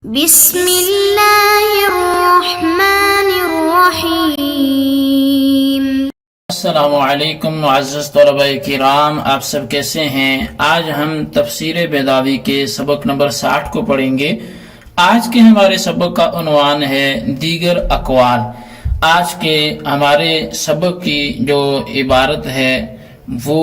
بسم اللہ الرحمن الرحیم۔ السلام علیکم معزز طلباء کرام، آپ سب کیسے ہیں؟ آج ہم تفسیر بیضاوی کے سبق نمبر 60 کو پڑھیں گے۔ آج کے ہمارے سبق کا عنوان ہے دیگر اقوال۔ آج کے ہمارے سبق کی جو عبارت ہے وہ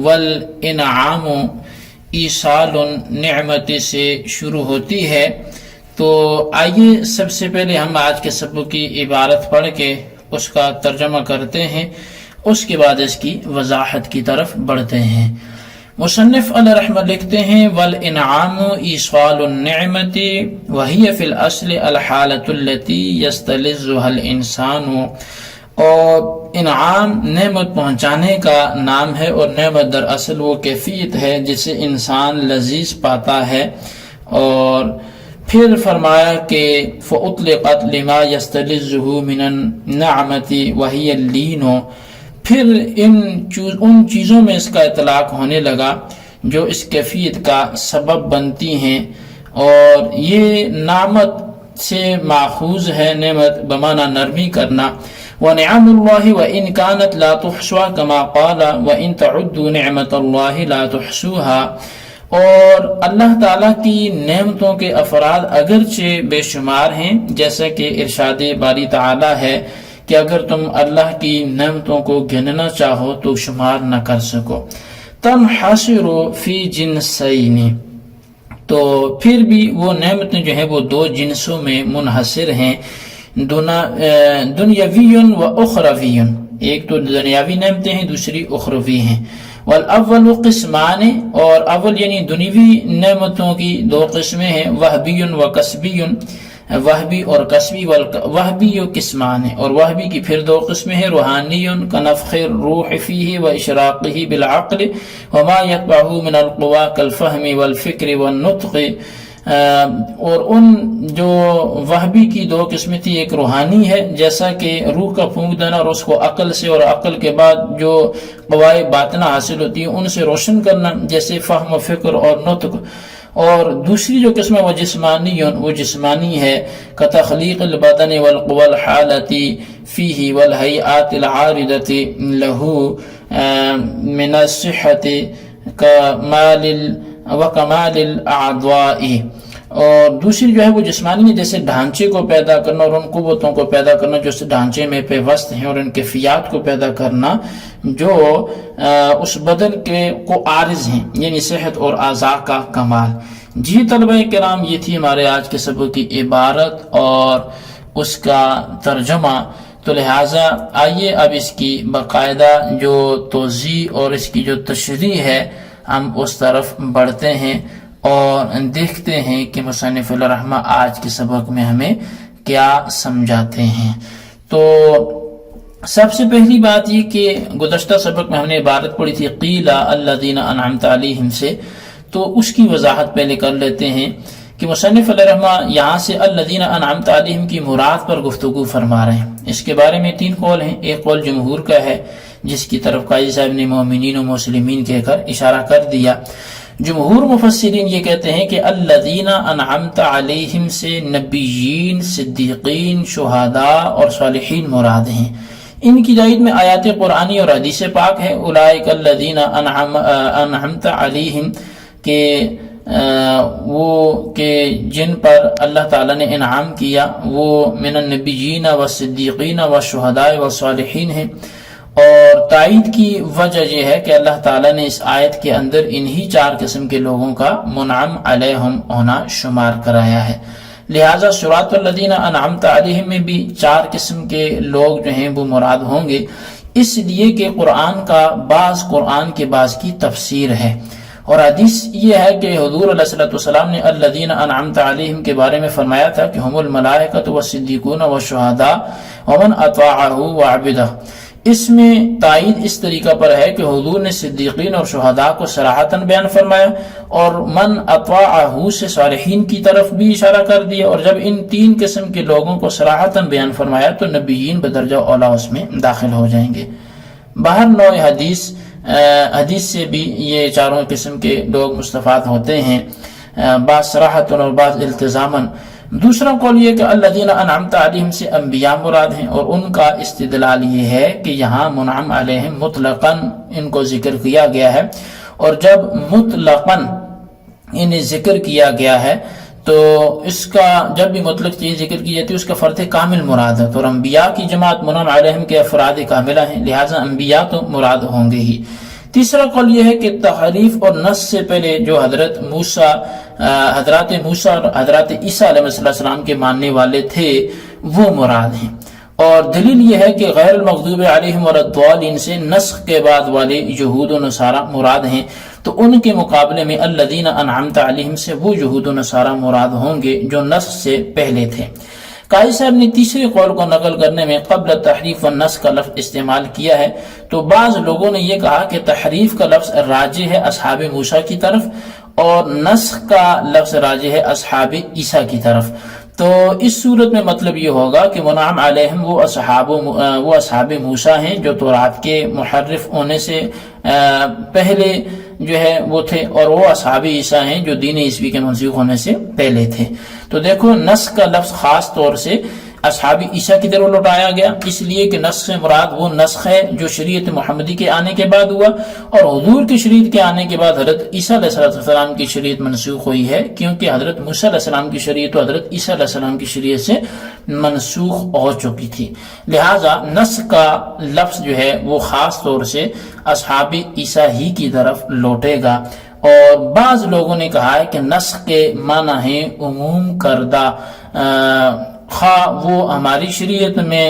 والانعام ایصال نعمت سے شروع ہوتی ہے۔ تو آئیے سب سے پہلے ہم آج کے سبق کی عبارت پڑھ کے اس کا ترجمہ کرتے ہیں، اس کے بعد اس کی وضاحت کی طرف بڑھتے ہیں۔ مصنف علیہ رحمہ لکھتے ہیں والانعام ایصال النعمت وہی فی الاصل الحالۃ التي یستلذها الانسان، اور انعام نعمت پہنچانے کا نام ہے، اور نعمت دراصل وہ کیفیت ہے جسے انسان لذیذ پاتا ہے۔ اور پھر فرمایا کہ فَأُطْلِقَتْ لِمَا يَسْتَلِذُّهُ مِنَ النَّعْمَةِ وَهِيَ اللِّينُ، پھر ان چیزوں میں اس کا اطلاق ہونے لگا جو اس کیفیت کا سبب بنتی ہیں، اور یہ نعمت سے ماخوذ ہے، نعمت بمعنی نرمی کرنا۔ وَنِعَمُ اللَّهِ وَإِنْ كَانَتْ لَا تُحْصَىٰ كَمَا قَالَ وَإِنْ تَعُدُّوا نِعْمَةَ اللَّهِ لَا تُحْصُوهَا، اور اللہ تعالیٰ کی نعمتوں کے افراد اگرچہ بے شمار ہیں، جیسا کہ ارشاد باری تعالیٰ ہے کہ اگر تم اللہ کی نعمتوں کو گننا چاہو تو شمار نہ کر سکو۔ تنحصر فی جنسین، تو پھر بھی وہ نعمتیں جو ہیں وہ دو جنسوں میں منحصر ہیں، دنیاوی و اخروی۔ ایک تو دنیاوی نعمتیں ہیں، دوسری اخروی ہیں۔ والاول قسمان، اور اول یعنی دنیوی نعمتوں کی دو قسمیں ہیں، وہبی و کسبی، وہبی اور کسبی۔ وہبی قسمان، اور وہبی کی پھر دو قسمیں ہیں، روحانی کنفخ الروح فیہ و اشراقہ بالعقل وما یتبعہ من القوا کالفہم والفکر والنطق۔ اور ان جو وہبی کی دو قسمیں تھی، ایک روحانی ہے جیسا کہ روح کا پھونک دینا اور اس کو عقل سے، اور عقل کے بعد جو قوائے باطنہ حاصل ہوتی ہیں ان سے روشن کرنا جیسے فہم و فکر اور نطق۔ اور دوسری جو قسم ہے وہ جسمانی ہے، کتخلیق البدن والقوى الحالة فیہ والہیئات العارضة له من الصحة وکمال الاعضاء۔ اور دوسری جو ہے وہ جسمانی ہے، جیسے ڈھانچے کو پیدا کرنا اور ان قوتوں کو پیدا کرنا جو اس ڈھانچے میں پیوست ہیں، اور ان کیفیات کو پیدا کرنا جو اس بدن کو عارض ہیں، یعنی صحت اور اعضاء کا کمال۔ جی طلبہ کرام، یہ تھی ہمارے آج کے سبق کی عبارت اور اس کا ترجمہ۔ تو لہٰذا آئیے اب اس کی باقاعدہ جو توضیح اور اس کی جو تشریح ہے ہم اس طرف بڑھتے ہیں اور دیکھتے ہیں کہ مصنف علیہ رحمہ آج کے سبق میں ہمیں کیا سمجھاتے ہیں۔ تو سب سے پہلی بات یہ کہ گزشتہ سبق میں ہم نے عبارت پڑھی تھی قیل الذین انعمت علیہم سے، تو اس کی وضاحت پہلے کر لیتے ہیں کہ مصنف علیہ رحمہ یہاں سے الذین انعمت علیہم کی مراد پر گفتگو فرما رہے ہیں۔ اس کے بارے میں تین قول ہیں۔ ایک قول جمہور کا ہے جس کی طرف قاضی صاحب نے مومنین و مسلمین کہہ کر اشارہ کر دیا۔ جمہور مفسرین یہ کہتے ہیں کہ الذین انعمت علیہم سے نبیین، صدیقین، شہداء اور صالحین مراد ہیں۔ ان کی تائید میں آیات قرآنی اور حدیث پاک ہے، اولئک الذین انعمت علیہم، کہ وہ کہ جن پر اللہ تعالیٰ نے انعام کیا وہ من النبیین والصدیقین والشہداء والصالحین ہیں۔ اور تائید کی وجہ یہ ہے کہ اللہ تعالیٰ نے اس آیت کے اندر انہی چار قسم کے لوگوں کا منعم علیہم ہونا شمار کرایا ہے، لہٰذا صراط الذین انعمت علیہم میں بھی چار قسم کے لوگ جو ہیں وہ مراد ہوں گے، اس لیے کہ قرآن کا بعض قرآن کے بعض کی تفسیر ہے۔ اور حدیث یہ ہے کہ حضور علیہ السلام نے الذین انعمت علیہم کے بارے میں فرمایا تھا کہ ہم الملائکۃ والصدیقون والشہداء ومن اطاعہ وعبدہ۔ اس میں تائید اس طریقہ پر ہے کہ حضور نے صدیقین اور شہداء کو صراحتاً بیان فرمایا، اور من اطاعہ سے صالحین کی طرف بھی اشارہ کر دیا، اور جب ان تین قسم کے لوگوں کو صراحتاً بیان فرمایا تو نبیین بدرجہ اولا اس میں داخل ہو جائیں گے۔ باہر نوع حدیث سے بھی یہ چاروں قسم کے لوگ مستفاد ہوتے ہیں، بعض صراحتاً اور بعض التزاماً۔ دوسرا قول یہ کہ الذین انعمت علیہم سے انبیاء مراد ہیں، اور ان کا استدلال یہ ہے کہ یہاں منعم علیہم مطلقاً ان کو ذکر کیا گیا ہے، اور جب مطلقاً انہیں ذکر کیا گیا ہے تو اس کا جب بھی مطلق چیز ذکر کی جاتی ہے اس کا فرد کامل مراد ہے، اور انبیاء کی جماعت منعم علیہم کے افراد کاملہ ہیں، لہٰذا انبیاء تو مراد ہوں گے ہی۔ تیسرا قول یہ ہے کہ تحریف اور نص سے پہلے جو حضرات موسیٰ اور حضرات عیسیٰ علیہ السلام کے ماننے والے تھے وہ مراد ہیں، اور دلیل یہ ہے کہ غیر المغضوب علیہم والضالین سے نسخ کے بعد والے یہود و نصارہ مراد ہیں، تو ان کے مقابلے میں الذین انعمت علیہم سے وہ یہود و نصارہ مراد ہوں گے جو نسخ سے پہلے تھے۔ قاضی صاحب نے تیسرے قول کو نقل کرنے میں قبل تحریف و نسخ کا لفظ استعمال کیا ہے، تو بعض لوگوں نے یہ کہا کہ تحریف کا لفظ راجع ہے اصحاب موسیٰ کی طرف، اور نسخ کا لفظ راجع ہے اصحاب عیسیٰ کی طرف۔ تو اس صورت میں مطلب یہ ہوگا کہ منعم علیہم وہ اصحاب موسیٰ ہیں جو تورات کے محرف ہونے سے پہلے جو ہے وہ تھے، اور وہ اصحاب عیسیٰ ہیں جو دین عیسوی کے منسوخ ہونے سے پہلے تھے۔ تو دیکھو نسخ کا لفظ خاص طور سے اصحاب عیسیٰ کی طرف لوٹایا گیا، اس لیے کہ نسخ سے مراد وہ نسخ ہے جو شریعت محمدی کے آنے کے بعد ہوا، اور حضور کی شریعت کے آنے کے بعد حضرت عیسیٰ علیہ السلام کی شریعت منسوخ ہوئی ہے، کیونکہ حضرت موسیٰ علیہ السلام کی شریعت و حضرت عیسیٰ علیہ السلام کی شریعت سے منسوخ ہو چکی تھی، لہٰذا نسخ کا لفظ جو ہے وہ خاص طور سے اصحاب عیسیٰ ہی کی طرف لوٹے گا۔ اور بعض لوگوں نے کہا ہے کہ نسخ کے معنی ہے عموم کردہ، خواہ وہ ہماری شریعت میں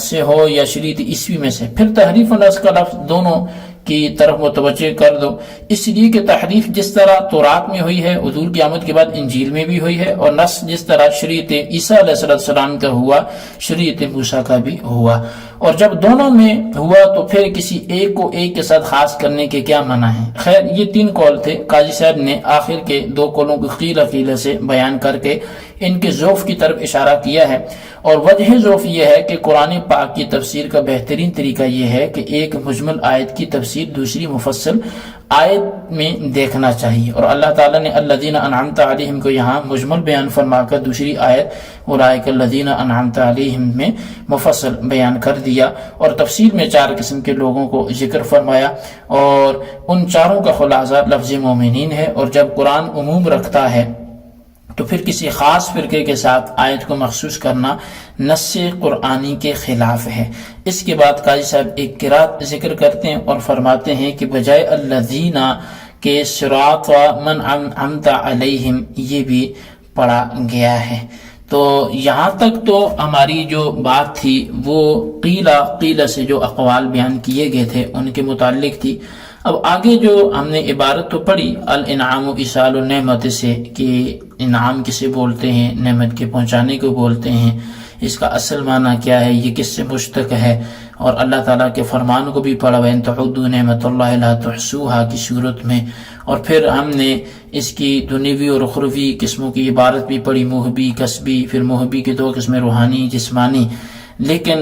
سے ہو یا شریعت عیسوی میں سے۔ پھر تحریف و نسخ کا لفظ دونوں کی طرف متوجہ کر دو، اس لیے کہ تحریف جس طرح تورات میں ہوئی ہے حضور کی آمد کے بعد انجیل میں بھی ہوئی ہے، اور نسخ جس طرح شریعت عیسیٰ علیہ السلام کا ہوا شریعت موسیٰ کا بھی ہوا، اور جب دونوں میں ہوا تو پھر کسی ایک کو ایک کے ساتھ خاص کرنے کے کیا منع ہے۔ خیر یہ تین قول تھے، قاضی صاحب نے آخر کے دو قولوں کو قیل سے بیان کر کے ان کے ذوف کی طرف اشارہ کیا ہے، اور وجہ ذوف یہ ہے کہ قرآن پاک کی تفسیر کا بہترین طریقہ یہ ہے کہ ایک مجمل آیت کی تفسیر دوسری مفصل آیت میں دیکھنا چاہیے، اور اللہ تعالیٰ نے الذین انعمت علیہم کو یہاں مجمل بیان فرما کر دوسری آیت اولئک الذین انعمت علیہم میں مفصل بیان کر دیا، اور تفسیر میں چار قسم کے لوگوں کو ذکر فرمایا، اور ان چاروں کا خلاصہ لفظ مومنین ہے، اور جب قرآن عموم رکھتا ہے تو پھر کسی خاص فرقے کے ساتھ آیت کو مخصوص کرنا نص قرآنی کے خلاف ہے۔ اس کے بعد قاضی صاحب ایک قرات ذکر کرتے ہیں اور فرماتے ہیں کہ بجائے الذین کے صراط من انعمت علیہم یہ بھی پڑھا گیا ہے۔ تو یہاں تک تو ہماری جو بات تھی وہ قیل سے جو اقوال بیان کیے گئے تھے ان کے متعلق تھی۔ اب آگے جو ہم نے عبارت تو پڑھی الانعام و ایصال النعمت سے، کہ انعام کسے بولتے ہیں، نعمت کے پہنچانے کو بولتے ہیں، اس کا اصل معنی کیا ہے، یہ کس سے مشتق ہے، اور اللہ تعالیٰ کے فرمان کو بھی پڑھا وَإِن تَعُدُّوا نِعْمَتَ اللَّهِ لَا تُحْصُوهَا کی صورت میں، اور پھر ہم نے اس کی دنیوی اور اخروی قسموں کی عبارت بھی پڑھی، موہبی کسبی، پھر موہبی کے دو قسمیں روحانی جسمانی۔ لیکن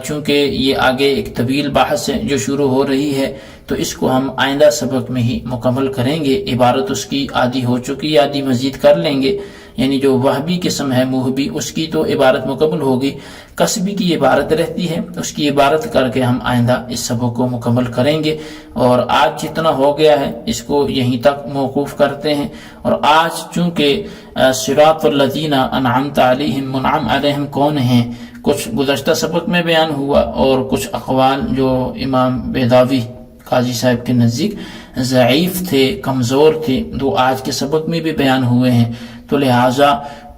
چونکہ یہ آگے ایک طویل بحث ہے جو شروع ہو رہی ہے تو اس کو ہم آئندہ سبق میں ہی مکمل کریں گے۔ عبارت اس کی آدھی ہو چکی، آدھی مزید کر لیں گے، یعنی جو وہبی قسم ہے موہبی اس کی تو عبارت مکمل ہوگی، کسبی کی عبارت رہتی ہے، اس کی عبارت کر کے ہم آئندہ اس سبق کو مکمل کریں گے۔ اور آج جتنا ہو گیا ہے اس کو یہیں تک موقوف کرتے ہیں۔ اور آج چونکہ صراط الذین انعمت علیہم، منعم علیہم کون ہیں، کچھ گزشتہ سبق میں بیان ہوا، اور کچھ اقوال جو امام بیضاوی قاضی صاحب کے نزدیک ضعیف تھے، کمزور تھے، وہ آج کے سبق میں بھی بیان ہوئے ہیں، تو لہٰذا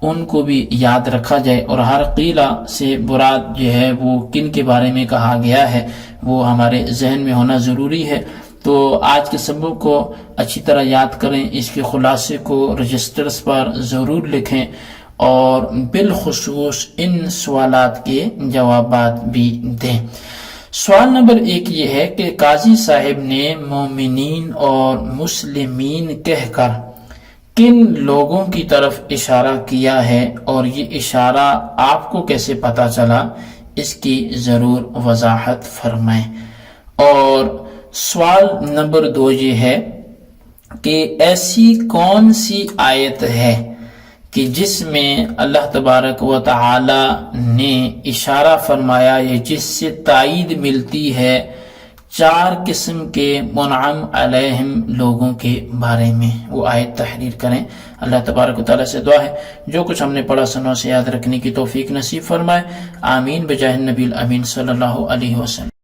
ان کو بھی یاد رکھا جائے، اور ہر قیلہ سے مراد جو ہے وہ کن کے بارے میں کہا گیا ہے وہ ہمارے ذہن میں ہونا ضروری ہے۔ تو آج کے سبق کو اچھی طرح یاد کریں، اس کے خلاصے کو رجسٹرز پر ضرور لکھیں، اور بالخصوص ان سوالات کے جوابات بھی دیں۔ سوال نمبر 1 یہ ہے کہ قاضی صاحب نے مومنین اور مسلمین کہہ کر کن لوگوں کی طرف اشارہ کیا ہے، اور یہ اشارہ آپ کو کیسے پتہ چلا، اس کی ضرور وضاحت فرمائیں۔ اور سوال نمبر 2 یہ ہے کہ ایسی کون سی آیت ہے کہ جس میں اللہ تبارک و تعالی نے اشارہ فرمایا ہے، جس سے تائید ملتی ہے 4 قسم کے منعم علیہم لوگوں کے بارے میں، وہ آیت تحریر کریں۔ اللہ تبارک و تعالیٰ سے دعا ہے جو کچھ ہم نے پڑھا سنوں سے یاد رکھنے کی توفیق نصیب فرمائے، آمین بجاہ النبی الامین صلی اللہ علیہ وسلم۔